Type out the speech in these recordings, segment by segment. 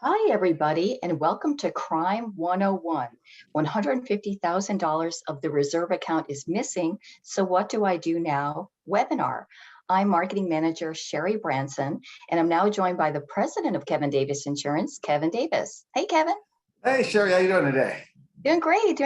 Hi, everybody, and welcome to Crime 101. $150,000 of the reserve account is missing, so what do I do now? Webinar. I'm Marketing Manager Sherry Branson, and I'm now joined by the President of Kevin Davis Insurance, Kevin Davis. Hey, Kevin. Hey, Sherry, how you doing today? Doing great,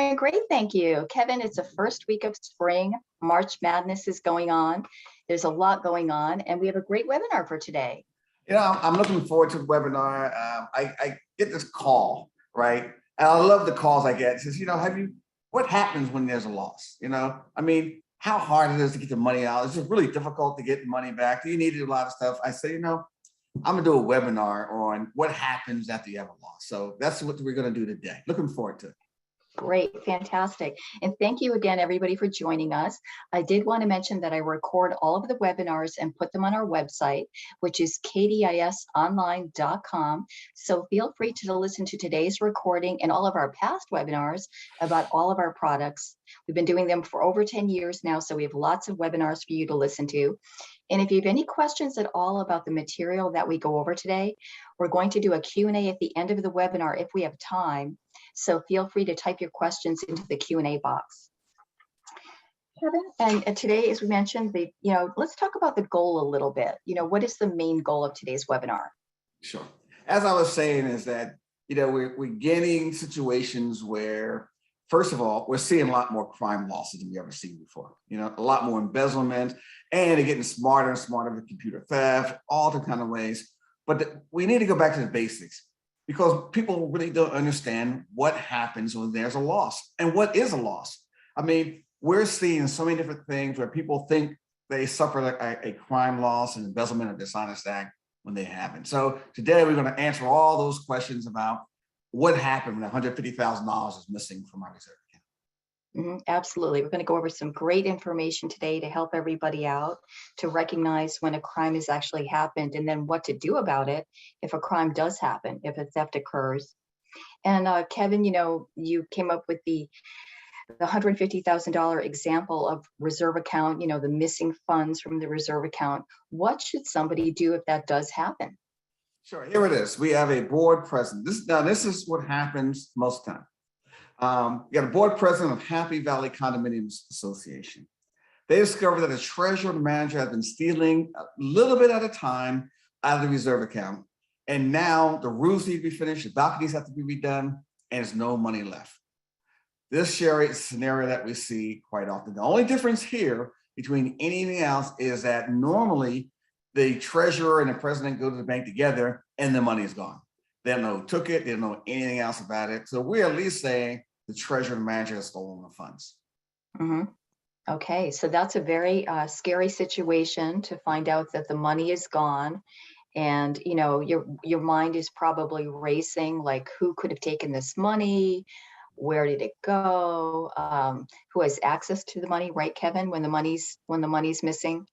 thank you. Kevin, it's the first week of spring. March Madness is going on. There's a lot going on, and we have a great webinar for today. I'm looking forward to the webinar. I get this call, right? And I love the calls I get. It says, what happens when there's a loss? How hard it is to get the money out. It's just really difficult to get the money back. You need a lot of stuff. I say, I'm gonna do a webinar on what happens after you have a loss. So that's what we're gonna do today. Looking forward to it. Great, fantastic. And thank you again, everybody, for joining us. I did want to mention that I record all of the webinars and put them on our website, which is kdisonline.com. So feel free to listen to today's recording and all of our past webinars about all of our products. We've been doing them for over 10 years now, so we have lots of webinars for you to listen to. And if you have any questions at all about the material that we go over today, we're going to do a Q&A at the end of the webinar if we have time. So feel free to type your questions into the Q&A box. Kevin, and today, as we mentioned, let's talk about the goal a little bit. What is the main goal of today's webinar? Sure. As I was saying is that, we're getting situations where, first of all, we're seeing a lot more crime losses than we ever seen before. A lot more embezzlement, and they're getting smarter and smarter with computer theft, all the kind of ways. But we need to go back to the basics, because people really don't understand what happens when there's a loss and what is a loss. We're seeing so many different things where people think they suffered a crime loss, an embezzlement, or dishonest act when they haven't. So today we're going to answer all those questions about what happened when $150,000 is missing from our reserve account. Absolutely. We're going to go over some great information today to help everybody out to recognize when a crime has actually happened, and then what to do about it if a crime does happen, if a theft occurs. And Kevin, you came up with the $150,000 example of reserve account, the missing funds from the reserve account. What should somebody do if that does happen? Sure. Here it is. We have a board president. This is what happens most of the time. You got a board president of Happy Valley Condominiums Association. They discovered that a treasurer and manager has been stealing a little bit at a time out of the reserve account. And now the roofs need to be finished, the balconies have to be redone, and there's no money left. This scenario that we see quite often. The only difference here between anything else is that normally the treasurer and the president go to the bank together and the money is gone. They don't know who took it. They don't know anything else about it. So we're at least saying the treasurer and manager has stolen the funds. Okay, so that's a very scary situation to find out that the money is gone. And, your mind is probably racing, like, who could have taken this money? Where did it go? Who has access to the money, right, Kevin, when the money's missing?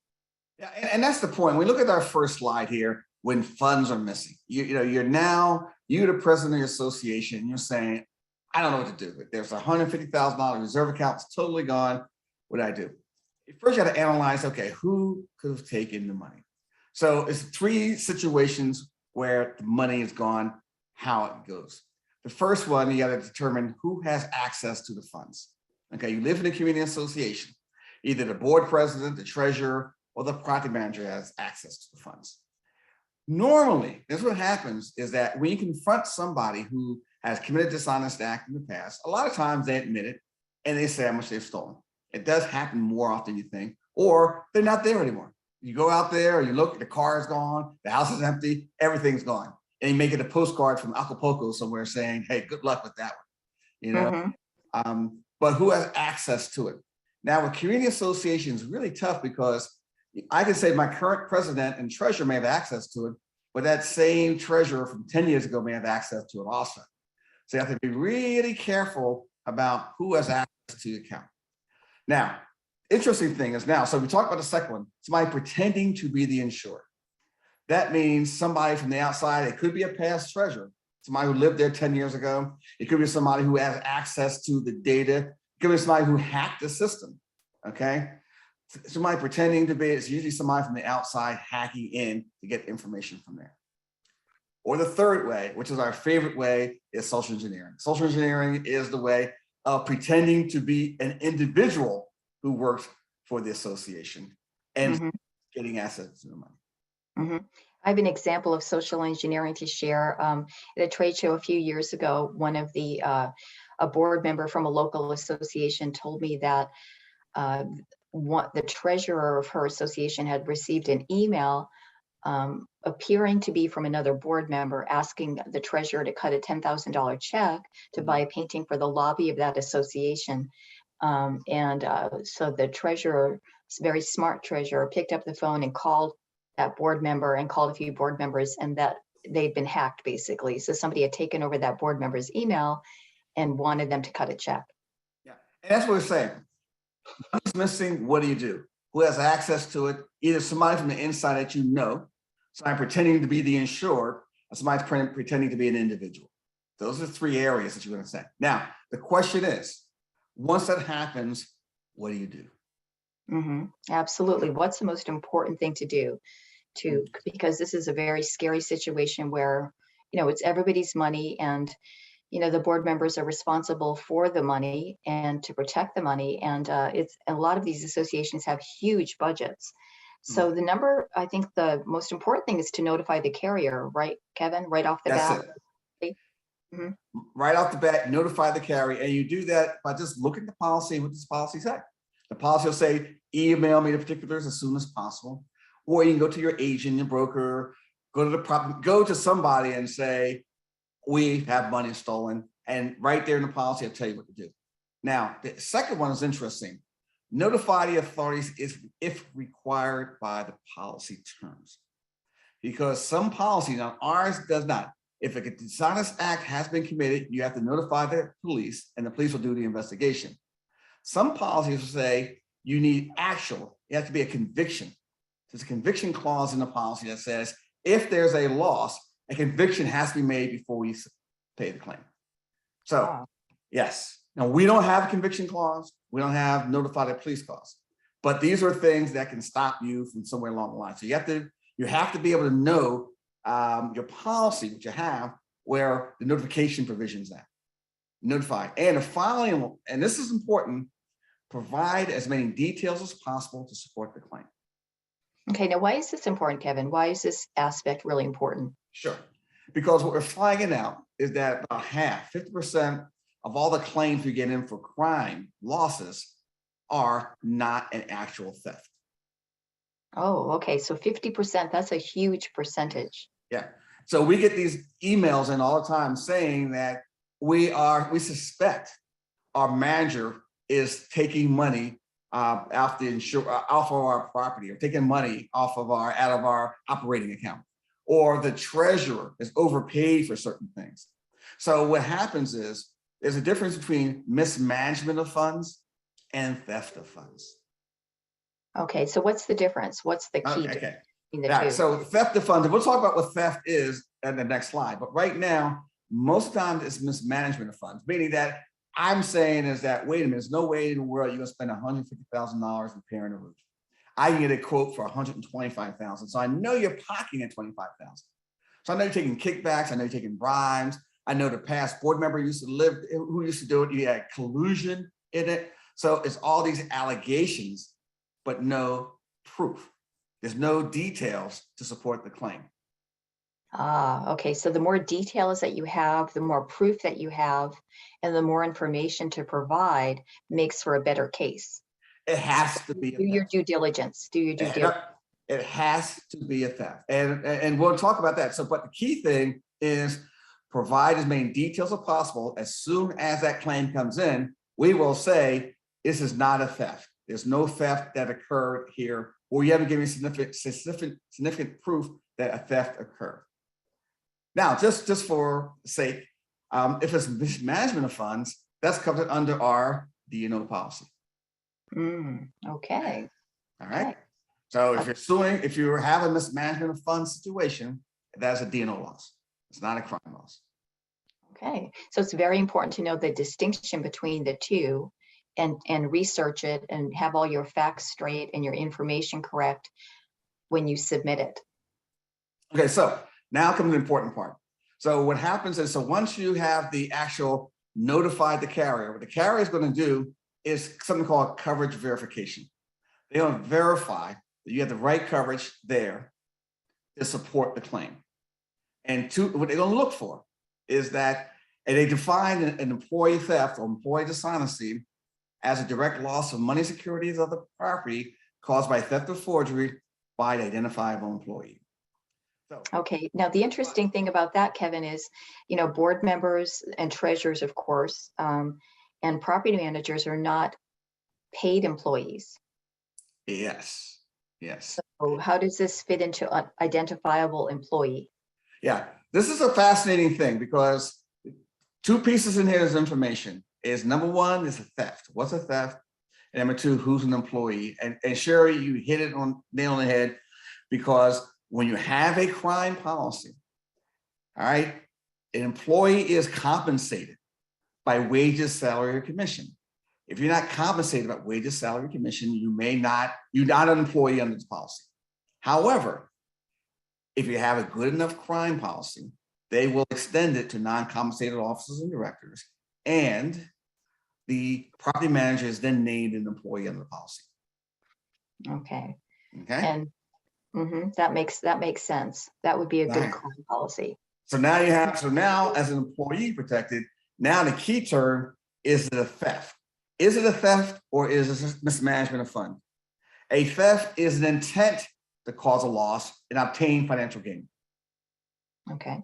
Yeah, and that's the point. We look at our first slide here. When funds are missing, you're the president of your association, and you're saying, I don't know what to do. There's $150,000 reserve account, it's totally gone. What do I do? First, you got to analyze, okay, who could have taken the money? So it's three situations where the money is gone, how it goes. The first one, you got to determine who has access to the funds. Okay, you live in a community association. Either the board president, the treasurer, or the property manager has access to the funds. Normally, this what happens is that when you confront somebody who has committed dishonest act in the past, a lot of times they admit it and they say how much they've stolen. It does happen more often than you think, or they're not there anymore. You go out there, you look, the car is gone, the house is empty, everything's gone. And you make it a postcard from Acapulco somewhere saying, hey, good luck with that one. But who has access to it? Now, with community associations, really tough, because I can say my current president and treasurer may have access to it, but that same treasurer from 10 years ago may have access to it also. So you have to be really careful about who has access to the account. Now, interesting thing is so we talked about the second one, somebody pretending to be the insured. That means somebody from the outside. It could be a past treasurer, somebody who lived there 10 years ago. It could be somebody who has access to the data. It could be somebody who hacked the system, okay? Somebody pretending to be, it's usually somebody from the outside hacking in to get information from there. Or the third way, which is our favorite way, is social engineering. Social engineering is the way of pretending to be an individual who works for the association and getting access to the money. I have an example of social engineering to share. At a trade show a few years ago, one of the a board member from a local association told me that the treasurer of her association had received an email appearing to be from another board member asking the treasurer to cut a $10,000 check to buy a painting for the lobby of that association. So the treasurer, very smart treasurer, picked up the phone and called that board member and called a few board members, and that they'd been hacked basically. So somebody had taken over that board member's email and wanted them to cut a check. Yeah, and that's what we're saying. Money's missing, what do? Who has access to it? Either somebody from the inside that you know, somebody pretending to be the insured, or somebody pretending to be an individual. Those are the three areas that you're going to say. Now, the question is, once that happens, what do you do? Absolutely. What's the most important thing to do? Because this is a very scary situation where, it's everybody's money, and the board members are responsible for the money and to protect the money. And a lot of these associations have huge budgets. So I think the most important thing is to notify the carrier, right, Kevin, right off the bat? Right off the bat, notify the carrier. And you do that by just looking at the policy. What does the policy say? The policy will say, email me the particulars as soon as possible. Or you can go to your agent, your broker, go to somebody and say, we have money stolen. And right there in the policy, I'll tell you what to do. Now, the second one is interesting. Notify the authorities if required by the policy terms. Because some policies, now ours does not. If a dishonest act has been committed, you have to notify the police, and the police will do the investigation. Some policies will say you need it has to be a conviction. There's a conviction clause in the policy that says if there's a loss, a conviction has to be made before we pay the claim. So, yes. Now, we don't have a conviction clause. We don't have notify the police clause. But these are things that can stop you from somewhere along the line. So you have to be able to know your policy, which you have, where the notification provisions at. Notify. And the following, and this is important, provide as many details as possible to support the claim. Okay, now why is this important, Kevin? Why is this aspect really important? Sure. Because what we're finding out is that about 50% of all the claims we get in for crime losses are not an actual theft. Oh, okay. So 50%, that's a huge percentage. Yeah. So we get these emails in all the time saying that we suspect our manager is taking money off of our property, or taking money out of our operating account, or the treasurer is overpaid for certain things. So what happens is there's a difference between mismanagement of funds and theft of funds. Okay, so what's the difference? What's the key between the two? So theft of funds, and we'll talk about what theft is in the next slide. But right now, most of the time it's mismanagement of funds, meaning that I'm saying is that, wait a minute, there's no way in the world you're going to spend $150,000 repairing a roof. I can get a quote for $125,000. So I know you're pocketing at $25,000. So I know you're taking kickbacks. I know you're taking bribes. I know the past board member who used to do it. You had collusion in it. So it's all these allegations, but no proof. There's no details to support the claim. Okay. So the more details that you have, the more proof that you have, and the more information to provide makes for a better case. It has to be. Do your due diligence. Do your due diligence. It has to be a theft. And we'll talk about that. So, but the key thing is provide as many details as possible. As soon as that claim comes in, we will say, this is not a theft. There's no theft that occurred here, or you haven't given significant proof that a theft occurred. Now, just for sake, if it's mismanagement of funds, that's covered under our D&O policy. Okay. All right. Okay. So if you have a mismanagement of funds situation, that's a D&O loss. It's not a crime loss. Okay. So it's very important to know the distinction between the two, and research it and have all your facts straight and your information correct when you submit it. Okay. So Now comes the important part. So what happens is, so once you have the actual notified the carrier, what the carrier is going to do is something called coverage verification. They're going to verify that you have the right coverage there to support the claim. And what they're going to look for is that, and they define an employee theft or employee dishonesty as a direct loss of money, securities, or other property caused by theft or forgery by an identifiable employee. So, okay, now the interesting thing about that, Kevin, is, board members and treasurers, of course, and property managers are not paid employees. yes, yes. So how does this fit into an identifiable employee? Yeah, this is a fascinating thing because two pieces in here is information. Is number one is a theft. What's a theft? And number two, who's an employee? And Sherry, you hit it on nail on the head, because when you have a crime policy, all right, an employee is compensated by wages, salary, or commission. If you're not compensated by wages, salary, commission, you're not an employee under this policy. However, if you have a good enough crime policy, they will extend it to non-compensated officers and directors, and the property manager is then named an employee under the policy. Okay. Okay. And that makes sense. That would be a good Right. crime policy. So now as an employee protected, now the key term is it a theft? Is it a theft or is it mismanagement of fund? A theft is an intent to cause a loss and obtain financial gain. Okay.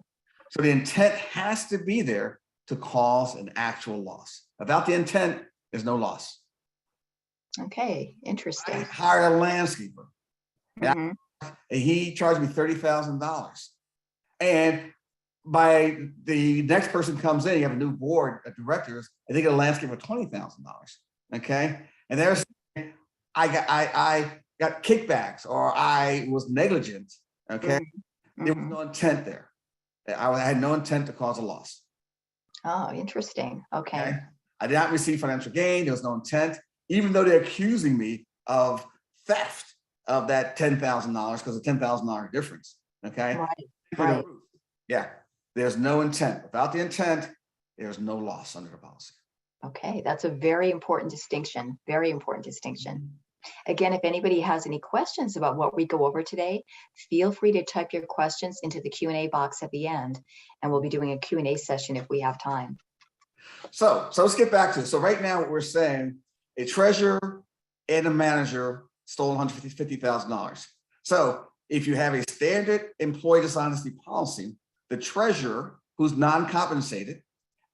So the intent has to be there to cause an actual loss. Without the intent, there's no loss. Okay. I Interesting. hired a landscaper Mhm. and he charged me $30,000. And by the next person comes in, you have a new board of directors, and they get a landscaper for $20,000. Okay. And there's, I got kickbacks or I was negligent. Okay. There was Mhm. no intent there. I had no intent to cause a loss. Oh, interesting. Okay. Okay. I did not receive financial gain. There was no intent, even though they're accusing me of theft of that $10,000 because of $10,000 difference. Okay. Right. For the Right. roof. Yeah. There's no intent. Without the intent, there's no loss under the policy. Okay. That's a very important distinction. Very important distinction. Again, if anybody has any questions about what we go over today, feel free to type your questions into the Q&A box at the end, and we'll be doing a Q&A session if we have time. So let's get back to it. So right now what we're saying, a treasurer and a manager stole $150,000. So if you have a standard employee dishonesty policy, the treasurer, who's non-compensated,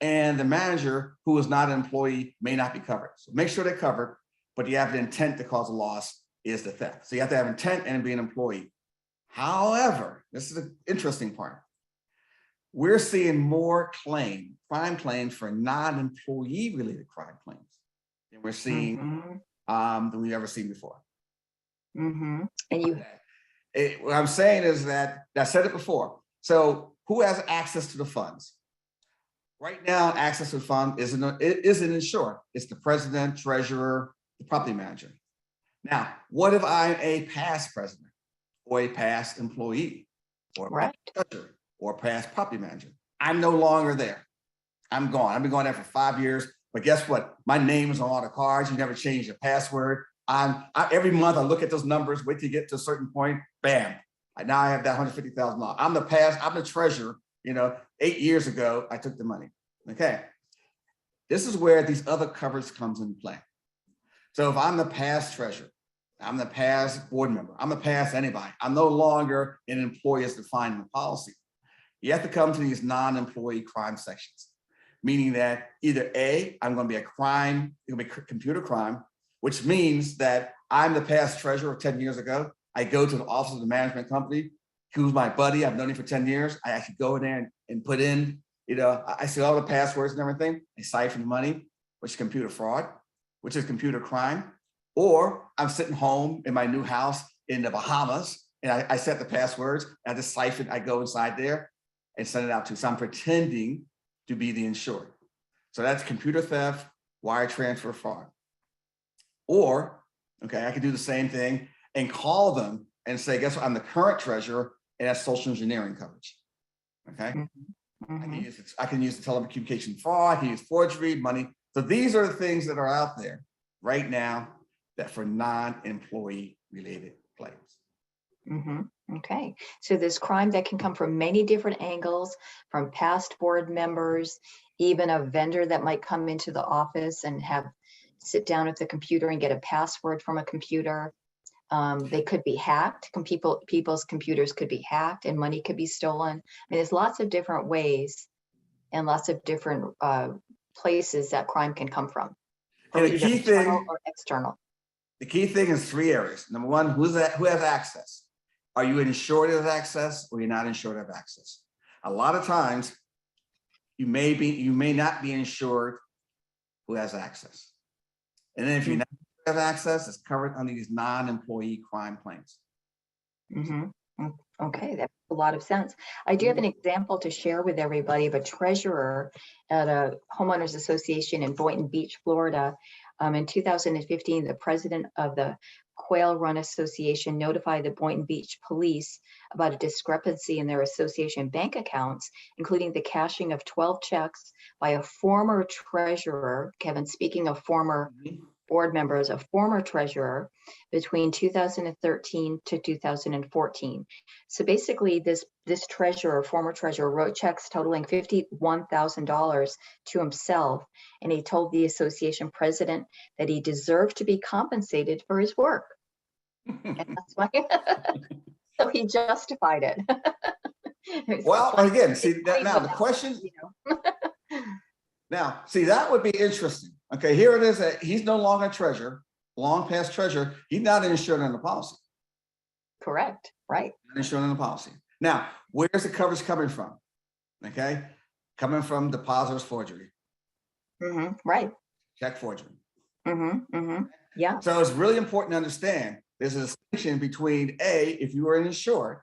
and the manager, who is not an employee, may not be covered. So make sure they're covered, but you have the intent to cause a loss is the theft. So you have to have intent and be an employee. However, this is the interesting part. We're seeing more crime claims for non-employee related crime claims than we're seeing than we've ever seen before. And you, What I'm saying is that, I said it before. So who has access to the funds? Right now, access to the fund isn't insured. It's the president, treasurer, the property manager. Now, what if I'm a past president or a past employee or a right. past treasurer or a past property manager? I'm no longer there. I'm gone. I've been going there for 5 years, but guess what? My name is on all the cards. You never change the password. Every month I look at those numbers, wait to get to a certain point, bam. Now I have that $150,000. I'm the treasurer. 8 years ago, I took the money. Okay. This is where these other covers comes into play. So if I'm the past treasurer, I'm the past board member, I'm the past anybody, I'm no longer an employee as defined in the policy. You have to come to these non-employee crime sections, meaning that either A, I'm going to be a crime, it'll be computer crime, which means that I'm the past treasurer of 10 years ago. I go to the office of the management company, who's my buddy, I've known him for 10 years. I actually go in there and put in, I see all the passwords and everything. I siphon the money, which is computer fraud, which is computer crime. Or I'm sitting home in my new house in the Bahamas, and I set the passwords, I just siphon, I go inside there and send it out to. So I'm pretending to be the insured. So that's computer theft, wire transfer fraud. Or, okay, I could do the same thing and call them and say, guess what, I'm the current treasurer, and that's social engineering coverage. Okay. Mhm. I can use the telecommunication fraud, I can use forgery, money. So these are the things that are out there right now that for non-employee related claims. Mhm. Okay. So there's crime that can come from many different angles, from past board members, even a vendor that might come into the office and have sit down at the computer and get a password from a computer. They could be hacked. People's computers could be hacked and money could be stolen. I mean, there's lots of different ways and lots of different places that crime can come And from either internal or external. the key thing is three areas. Number one, who has access? Are you insured of access or you're not insured of access? A lot of times you may not be insured who has access. And then if you Mm, not have access, it's covered under these non-employee crime claims. mhm. Okay, that makes a lot of sense. I do have an example to share with everybody of a treasurer at a homeowners association in Boynton Beach, Florida. In 2015, the president of the Quail Run Association notified the Boynton Beach police about a discrepancy in their association bank accounts, including the cashing of 12 checks by a former treasurer. Kevin, speaking of former Mhm. board members, a former treasurer between 2013 to 2014. So basically, this treasurer, former treasurer, wrote checks totaling $51,000 to himself, and he told the association president that he deserved to be compensated for his work. And that's why, so he justified it. It's Well, funny, again, it's see that funny now what the that, question you know. now, see that would be interesting. Okay, here it is that he's no longer treasurer, long past treasurer. He's not insured in the policy. Correct, right. Not insured in the policy. Now, where's the coverage coming from? Okay, coming from depositors forgery, Right. check forgery. Yeah. So it's really important to understand there's a distinction between if you are insured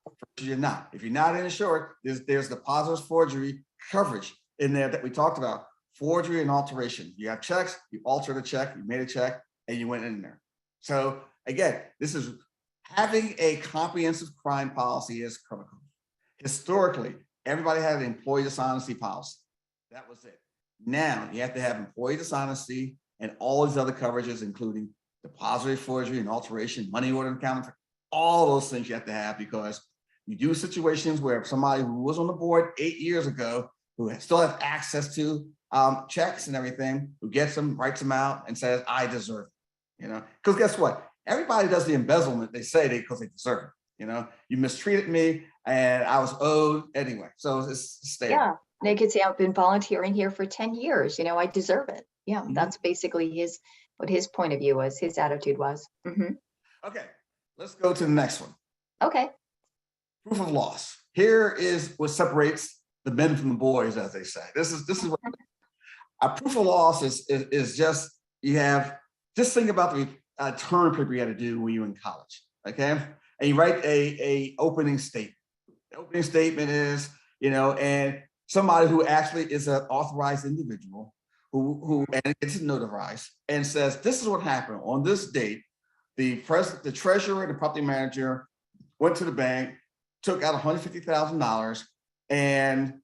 versus you're not. If you're not insured, there's depositors forgery coverage in there that we talked about. Forgery and alteration. You have checks, you altered a check, you made a check, and you went in there. So again, this is having a comprehensive crime policy is critical. Historically, everybody had an employee dishonesty policy. That was it. Now you have to have employee dishonesty and all these other coverages, including depository forgery and alteration, money order counterfeit, all those things you have to have because you do situations where somebody who was on the board 8 years ago, who still has access to checks and everything, who gets them, writes them out, and says, "I deserve it." Because guess what? Everybody does the embezzlement. They say because they deserve it. You mistreated me, and I was owed anyway. So it's stale. Yeah, they could say, I've been volunteering here for 10 years, I deserve it. Yeah, Mhm. that's basically what his point of view was, his attitude was. Okay, let's go to the next one. Okay. Proof of loss. Here is what separates the men from the boys, as they say. This is what a proof of loss is just just think about the term paper you had to do when you were in college, okay? And you write a opening statement. The opening statement is, and somebody who actually is an authorized individual who and gets notarized and says, this is what happened on this date. The treasurer and the property manager went to the bank, took out $150,000, and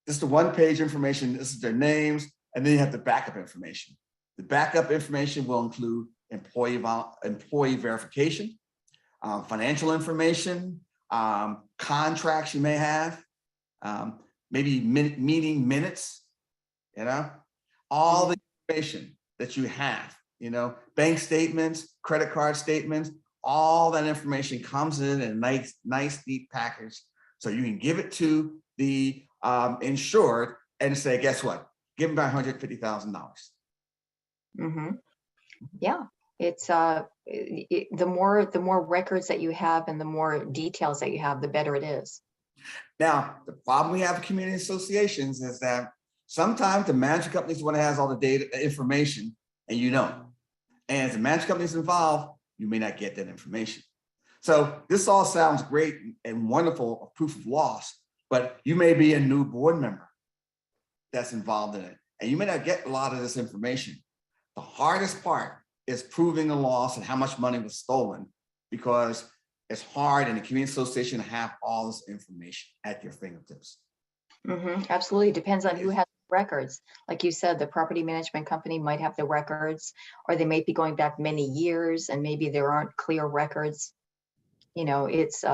this is the one-page information. This is their names, and then you have the backup information. The backup information will include employee verification, financial information, contracts you may have, maybe meeting minutes, all the information that you have, bank statements, credit card statements, all that information comes in a nice deep package. So you can give it to the insured and say, guess what? Give them $150,000. Yeah, it's the more records that you have and the more details that you have, the better it is. Now, the problem we have with community associations is that sometimes the management companies want to have all the data information and you don't. And if the management company is involved, you may not get that information. So this all sounds great and wonderful, proof of loss, but you may be a new board member that's involved in it, and you may not get a lot of this information. The hardest part is proving the loss and how much money was stolen, because it's hard in the community association to have all this information at your fingertips. Absolutely. Depends on who has records. Like you said, the property management company might have the records, or they may be going back many years, and maybe there aren't clear records. You know, it's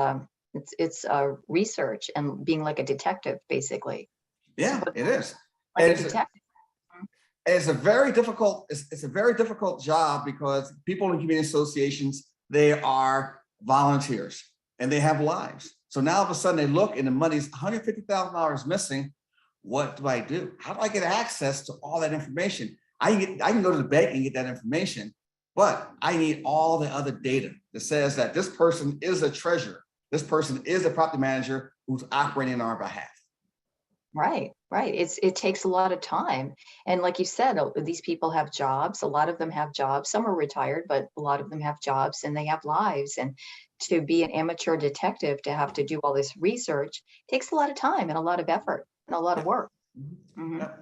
research and being like a detective, basically. Yeah, it is. Like a It's, detective. it's a very difficult, it's a very difficult job because people in community associations, they are volunteers and they have lives. So now all of a sudden they look and the money's $150,000 missing. What do I do? How do I get access to all that information? I can go to the bank and get that information, but I need all the other data that says that this person is a treasurer. This person is a property manager who's operating on our behalf. Right. It takes a lot of time. And like you said, these people have jobs. A lot of them have jobs. Some are retired, but a lot of them have jobs and they have lives. And to be an amateur detective, to have to do all this research takes a lot of time and a lot of effort and a lot of work. Yeah.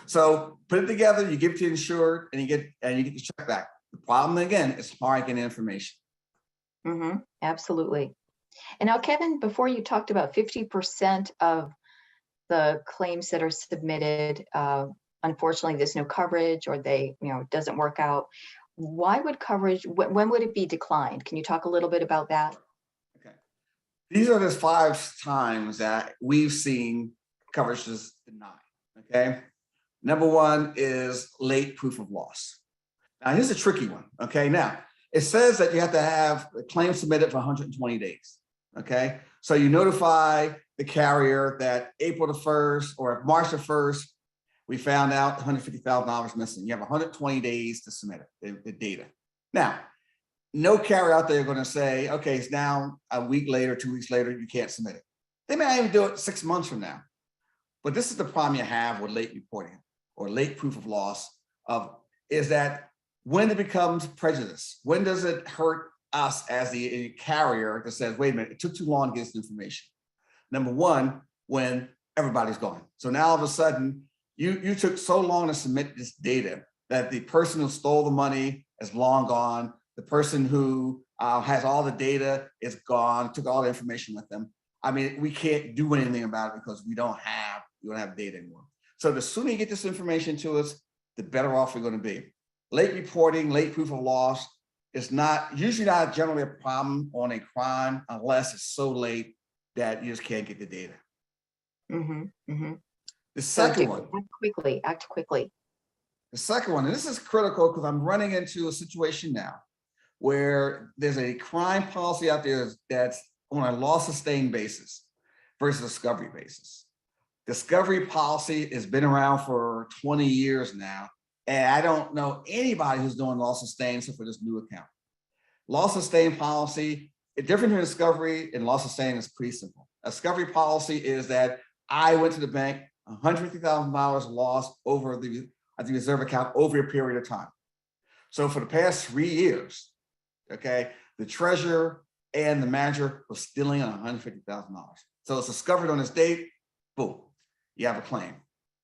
So put it together, you give it to the insured and you get your check back. The problem again is hard getting information. Absolutely. And now, Kevin, before you talked about 50% of the claims that are submitted, unfortunately, there's no coverage, or they, it doesn't work out. Why would coverage, when would it be declined? Can you talk a little bit about that? Okay. These are the 5 times that we've seen coverages denied. Okay. Number 1 is late proof of loss. Now, here's a tricky one. Okay. Now, it says that you have to have a claim submitted for 120 days. Okay. So you notify the carrier that April the 1st or March the 1st, we found out $150,000 missing. You have 120 days to submit it, the data. Now, no carrier out there going to say, okay, it's now a week later, 2 weeks later, you can't submit it. They may not even do it 6 months from now. But this is the problem you have with late reporting or late proof of loss is that when it becomes prejudice, when does it hurt us as the carrier that says, wait a minute, it took too long to get this information? Number 1, when everybody's gone. So now all of a sudden, you took so long to submit this data that the person who stole the money is long gone. The person who has all the data is gone, took all the information with them. I mean, we can't do anything about it because we don't have data anymore. So the sooner you get this information to us, the better off we're going to be. Late reporting, late proof of loss is usually not generally a problem on a crime unless it's so late that you just can't get the data. The second one. Act quickly. The second one, and this is critical because I'm running into a situation now where there's a crime policy out there that's on a loss sustained basis versus discovery basis. Discovery policy has been around for 20 years now, and I don't know anybody who's doing loss sustained except for this new account. Loss sustained policy, it's different from discovery, and loss sustained is pretty simple. A discovery policy is that I went to the bank, $150,000 lost over the reserve account over a period of time. So for the past 3 years, okay, the treasurer and the manager was stealing on $150,000. So it's discovered on this date, boom, you have a claim.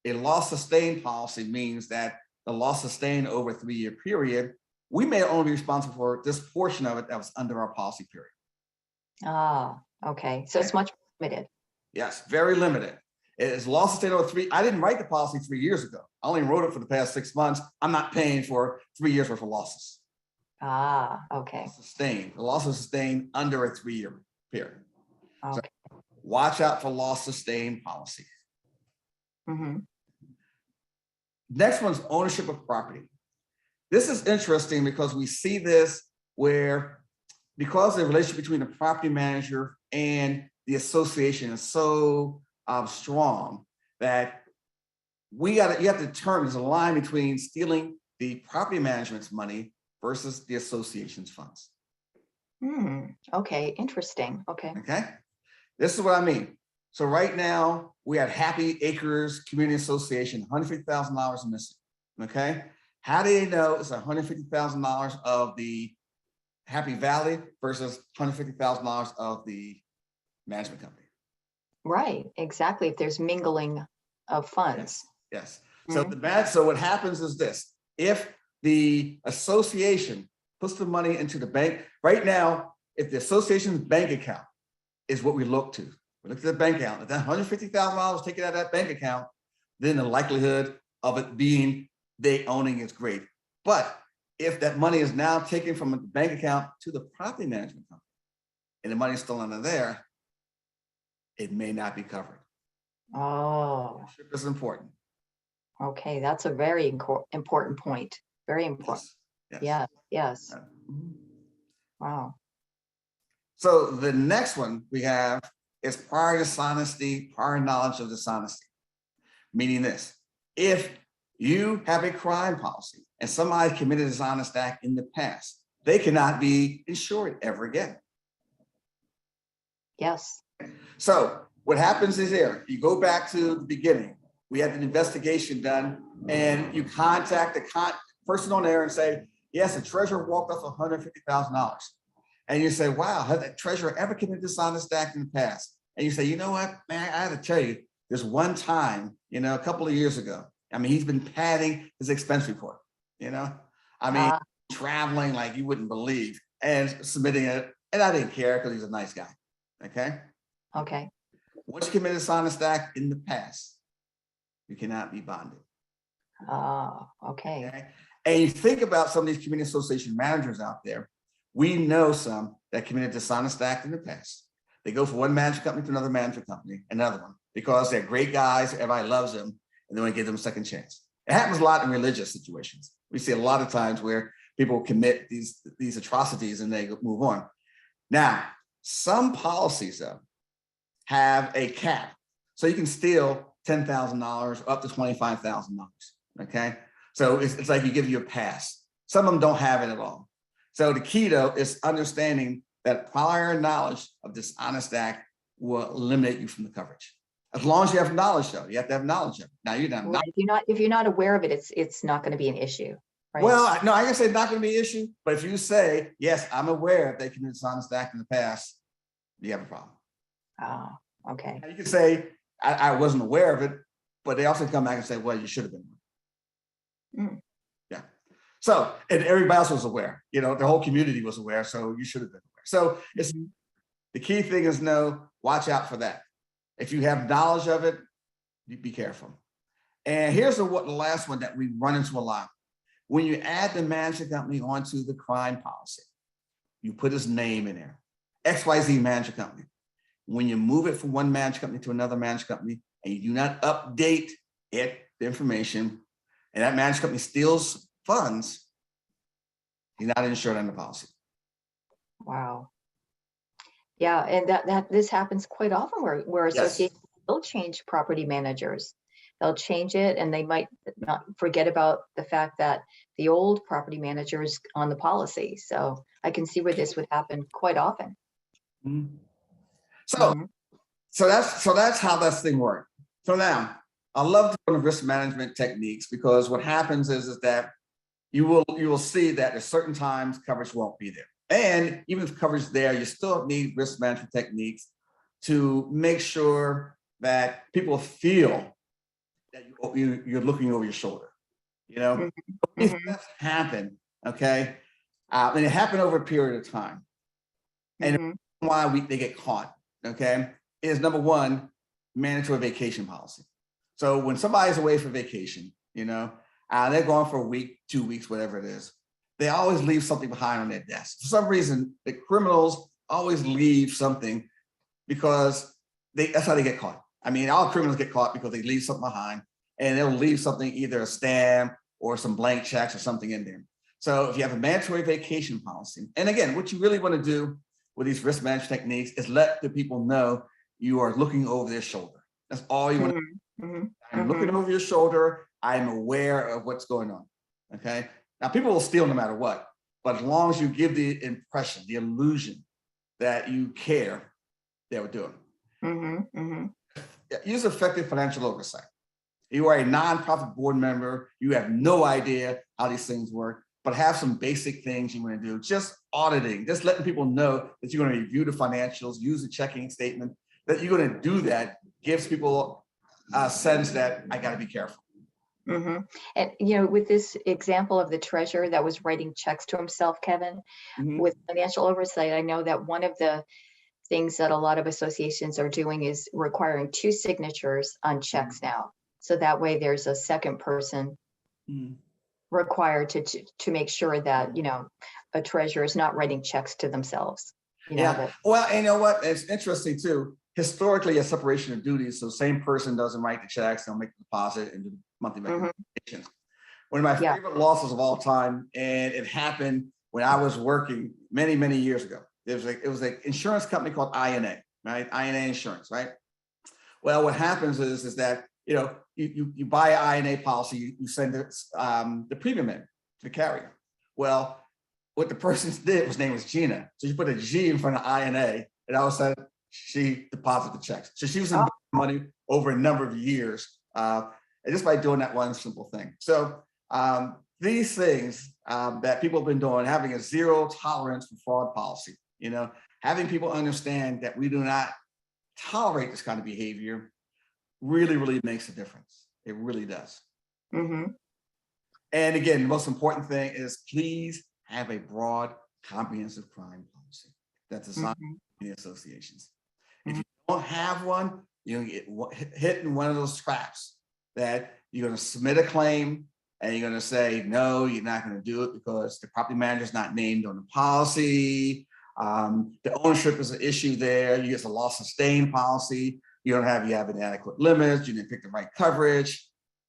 A loss sustained policy means that the loss sustained over a 3-year period, we may only be responsible for this portion of it that was under our policy period. Okay. So it's much limited. Yes, very limited. It is loss sustained over 3. I didn't write the policy 3 years ago. I only wrote it for the past 6 months. I'm not paying for 3 years worth of losses. Okay. Sustained. The loss is sustained under a 3-year period. Okay. So watch out for loss sustained policy. Next one's ownership of property. This is interesting because we see this where, because the relationship between the property manager and the association is so strong that you have to determine there's a line between stealing the property management's money versus the association's funds. Okay, interesting. Okay. This is what I mean. So right now we have Happy Acres Community Association, $150,000 missing. Okay. How do you know it's $150,000 of the Happy Valley versus $150,000 of the management company? Right, exactly. If there's mingling of funds. Yes. So so what happens is this: if the association puts the money into the bank, right now if the association's bank account is what we look to, we look at the bank account, if that $150,000 taken out of that bank account, then the likelihood of it being they owning is great. But if that money is now taken from the bank account to the property management company and the money is still under there, it may not be covered. Oh, Ownership is important. okay. That's a very important point. Very important. Yes. Yeah. Yes. Mhm. Wow. So the next one we have is prior dishonesty, prior knowledge of dishonesty. Meaning this, if you have a crime policy and somebody committed a dishonest act in the past, they cannot be insured ever again. Yes. So what happens is here, you go back to the beginning, we had an investigation done and you contact the person on there and say, yes, the treasurer walked off $150,000. And you say, wow, has that treasurer ever committed a dishonest act in the past? And you say, you know what, man, I had to tell you, there's one time, a couple of years ago, I mean, he's been padding his expense report, traveling like you wouldn't believe and submitting it. And I didn't care because he's a nice guy. Okay. Okay. Once you commit a dishonest act in the past, you cannot be bonded. Okay. And you think about some of these community association managers out there. We know some that committed dishonest act in the past. They go from one management company to another management company, another one, because they're great guys, everybody loves them, and they want to give them a second chance. It happens a lot in religious situations. We see a lot of times where people commit these atrocities and they move on. Now, some policies, though, have a cap. So you can steal $10,000 up to $25,000, okay? So it's like you give you a pass. Some of them don't have it at all. So the key, though, is understanding that prior knowledge of dishonest act will eliminate you from the coverage. As long as you have knowledge, though, you have to have knowledge of it. Now you're not. Right. If you're not aware of it, it's not going to be an issue. Right? Well, no, I can say not going to be an issue. But if you say, yes, I'm aware they committed dishonest act in the past, you have a problem. Okay. Now you can say, I wasn't aware of it, but they also come back and say, well, you should have been. Yeah. So, and everybody else was aware, the whole community was aware. So you should have been aware. So it's the key thing is watch out for that. If you have knowledge of it, you be careful. And here's the last one that we run into a lot. When you add the management company onto the crime policy, you put his name in there, XYZ management company. When you move it from one management company to another management company and you do not update the information, and that management company steals funds, you're not insured on the policy. Wow. Yeah, and this happens quite often where associations will change property managers. They'll change it and they might not forget about the fact that the old property manager is on the policy. So I can see where this would happen quite often. Mm-hmm. So that's how this thing works. So now I love the risk management techniques because what happens is that you will see that at certain times coverage won't be there. And even if coverage is there, you still need risk management techniques to make sure that people feel that you're looking over your shoulder. If that's happened, okay, and it happened over a period of time. And why they get caught, okay, is number one, mandatory vacation policy. So when somebody's away for vacation, they're gone for a week, 2 weeks, whatever it is, they always leave something behind on their desk. For some reason, the criminals always leave something because that's how they get caught. I mean, all criminals get caught because they leave something behind and they'll leave something, either a stamp or some blank checks or something in there. So if you have a mandatory vacation policy, and again, what you really want to do with these risk management techniques is let the people know you are looking over their shoulder. That's all you want to do. I'm looking over your shoulder. I'm aware of what's going on. Okay. Now people will steal no matter what, but as long as you give the impression, the illusion that you care, they'll do it. Use effective financial oversight. You are a nonprofit board member. You have no idea how these things work, but have some basic things you want to do. Just auditing, just letting people know that you're going to review the financials, use the checking statement, that you're going to do that gives people a sense that I got to be careful. And with this example of the treasurer that was writing checks to himself, Kevin, Mhm. with financial oversight, I know that one of the things that a lot of associations are doing is requiring two signatures on checks Mhm. now. So that way there's a second person Mhm. required to make sure that, a treasurer is not writing checks to themselves, Yeah. that. Well, and you know what? It's interesting too. Historically, a separation of duties. So same person doesn't write the checks, they'll make the deposit and do monthly Mhm. recommendations. One of my Yeah. favorite losses of all time, and it happened when I was working many, many years ago. It was an insurance company called INA, right? INA Insurance, right? Well, what happens is that you buy an INA policy, you send the premium in to the carrier. Well, what the person did, his name was Gina. So you put a G in front of INA, and all of a sudden she deposited the checks. So she was Oh, investing money over a number of years, and just by doing that one simple thing. So these things that people have been doing, having a zero tolerance for fraud policy, having people understand that we do not tolerate this kind of behavior really, really makes a difference. It really does. mhm, And again, the most important thing is please have a broad, comprehensive crime policy that's designed mhm, for the associations. If mhm, you don't have one, you're gonna get hit in one of those traps that you're gonna submit a claim and you're gonna say, no, you're not gonna do it because the property manager is not named on the policy. The ownership is an issue there. You get a loss sustained policy. You have inadequate limits. You didn't pick the right coverage.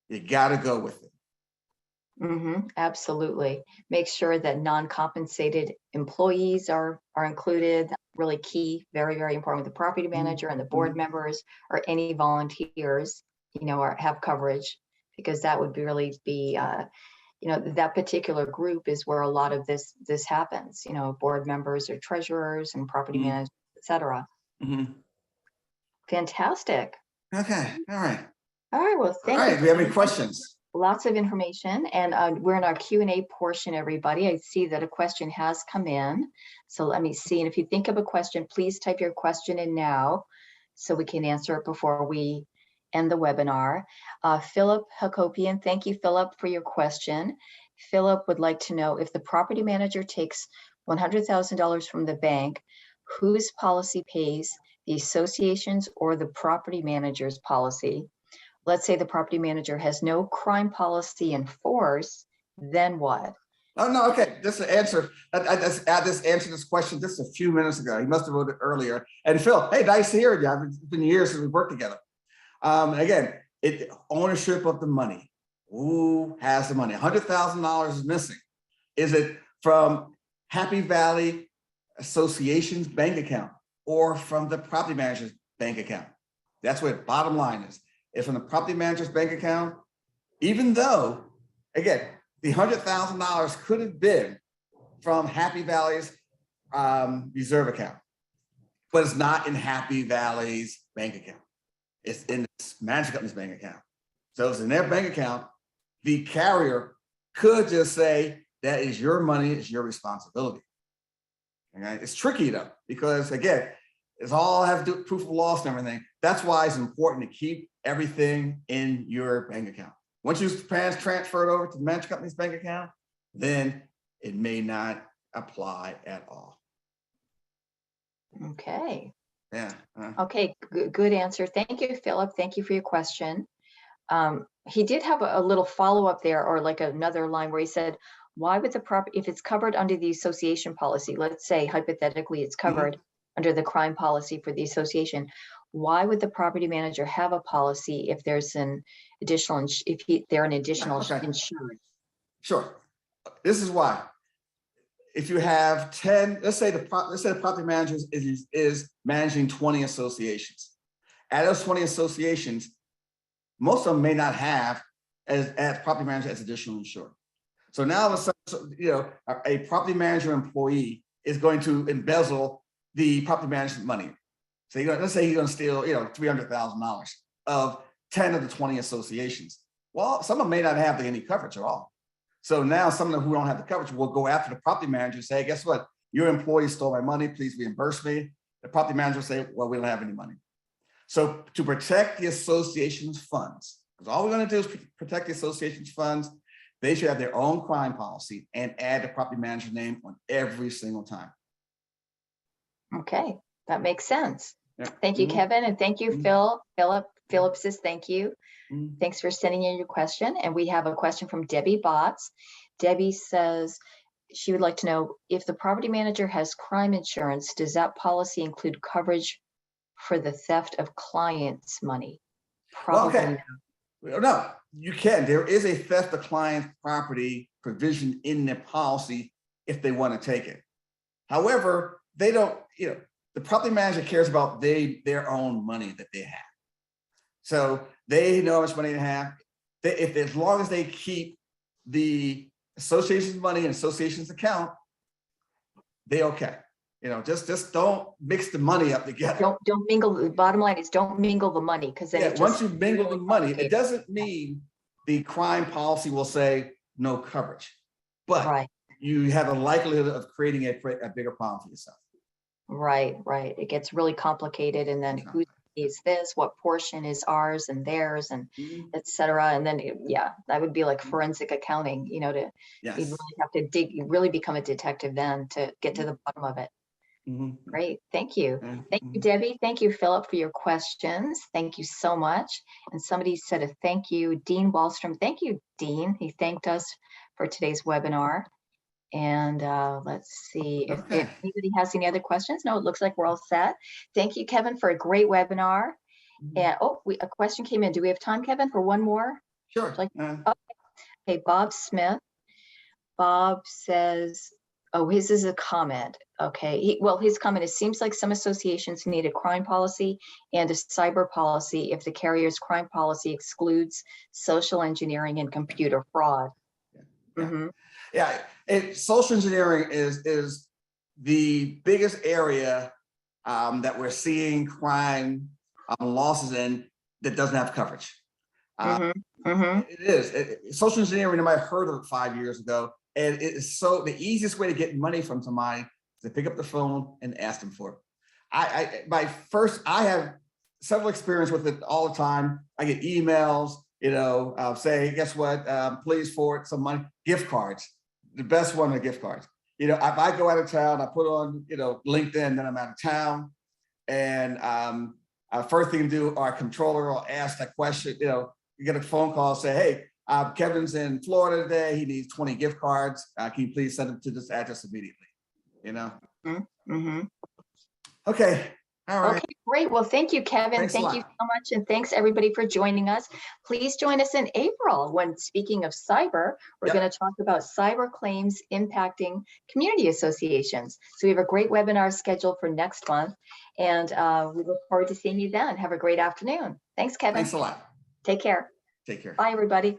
You got to go with it. absolutely. Make sure that non-compensated employees are included. Really key, very, very important with the property Mhm, manager and the board mhm. members or any volunteers, or have coverage, because that would really be, that particular group is where a lot of this happens, board members or treasurers and property Mhm, managers, et cetera. mhm. Fantastic. Okay. All right. All right, well, All thank you, right. Do we have any Kevin. questions? Lots of information, and we're in our Q&A portion, everybody. I see that a question has come in, so let me see. And if you think of a question, please type your question in now so we can answer it before we end the webinar. Philip Hakopian, thank you, Philip, for your question. Philip would like to know, if the property manager takes $100,000 from the bank, whose policy pays, the association's or the property manager's policy? Let's say the property manager has no crime policy in force, then what? Oh no. Okay. Just to answer. I just answered this question just a few minutes ago. He must have wrote it earlier. And Phil, hey, nice to hear you. It's been years since we worked together. Again, ownership of the money. Who has the money? $100,000 is missing. Is it from Happy Valley Association's bank account or from the property manager's bank account? That's what bottom line is. It's from the property manager's bank account, even though, again, the $100,000 could have been from Happy Valley's reserve account, but it's not in Happy Valley's bank account. It's in the management company's bank account. So it's in their bank account. The carrier could just say, that is your money, it's your responsibility. Okay? It's tricky though, because again, it's all have to do proof of loss and everything. That's why it's important to keep everything in your bank account. Once you transfer it over to the management company's bank account, then it may not apply at all. Okay. Yeah. Okay, good answer. Thank you, Philip. Thank you for your question. He did have a little follow-up there, or like another line where he said, why would the property, if it's covered under the association policy, let's say hypothetically it's Mhm. covered under the crime policy for the association, why would the property manager have a policy if there's an additional, they're an Yeah, additional okay. insured? Sure. This is why. If you have 10, let's say the property manager is managing 20 associations. At those 20 associations, most of them may not have as property manager as additional insured. So now all of a sudden, a property manager employee is going to embezzle the property management money. So let's say he's going to steal, $300,000 of 10 of the 20 associations. Well, some of them may not have any coverage at all. So now some of them who don't have the coverage will go after the property manager and say, hey, guess what? Your employee stole my money. Please reimburse me. The property manager will say, well, we don't have any money. So to protect the association's funds, Because all we're going to do is protect the association's funds. They should have their own crime policy and add the property manager name on every single time. Okay, that makes sense. Yeah. Thank you, Kevin, and thank you, Phil. Philip says thank you. Mhm. Thanks for sending in your question. And we have a question from Debbie Botts. Debbie says she would like to know if the property manager has crime insurance, does that policy include coverage for the theft of clients' money? Well, Probably okay. No, you can. There is a theft of client property provision in the policy if they want to take it. However, they don't, the property manager cares about their own money that they have. So they know how much money they have. As long as they keep the association's money in association's account, they okay. Just don't mix the money up together. Don't mingle. The bottom line is don't mingle the money, because then Once you mingle the money, it doesn't mean the crime policy will say no coverage, but you have a likelihood of creating a bigger problem for yourself. Right. It gets really complicated, and then who is this? What portion is ours and theirs, and etc. And then that would be like forensic accounting. You'd really have to dig. You really become a detective then to get to the bottom of it. Great. Thank you. Thank you, Debbie. Thank you, Philip, for your questions. Thank you so much. And somebody said a thank you, Dean Wallstrom. Thank you, Dean. He thanked us for today's webinar. And let's see if anybody has any other questions. No, it looks like we're all set. Thank you, Kevin, for a great webinar. And a question came in. Do we have time, Kevin, for one more? Sure. Okay, Bob Smith. Bob says, his is a comment. Okay. His comment is, seems like some associations need a crime policy and a cyber policy if the carrier's crime policy excludes social engineering and computer fraud. Social engineering is the biggest area that we're seeing crime losses in that doesn't have coverage. It is. Social engineering, you might have heard of it 5 years ago. And it is the easiest way to get money from somebody is to pick up the phone and ask them for it. I have several experience with it all the time. I get emails, say, guess what? Please forward some money. Gift cards, the best one are gift cards. If I go out of town, I put on, LinkedIn, then I'm out of town. And first thing to do, our controller will ask that question. You get a phone call, say, hey, Kevin's in Florida today. He needs 20 gift cards. Can you please send them to this address immediately? Okay. All right. Okay, great. Well, thank you, Kevin. Thanks thank you so much. And thanks everybody for joining us. Please join us in April when, speaking of cyber, we're going to talk about cyber claims impacting community associations. So we have a great webinar scheduled for next month, and we look forward to seeing you then. Have a great afternoon. Thanks, Kevin. Thanks a lot. Take care. Take care. Bye, everybody.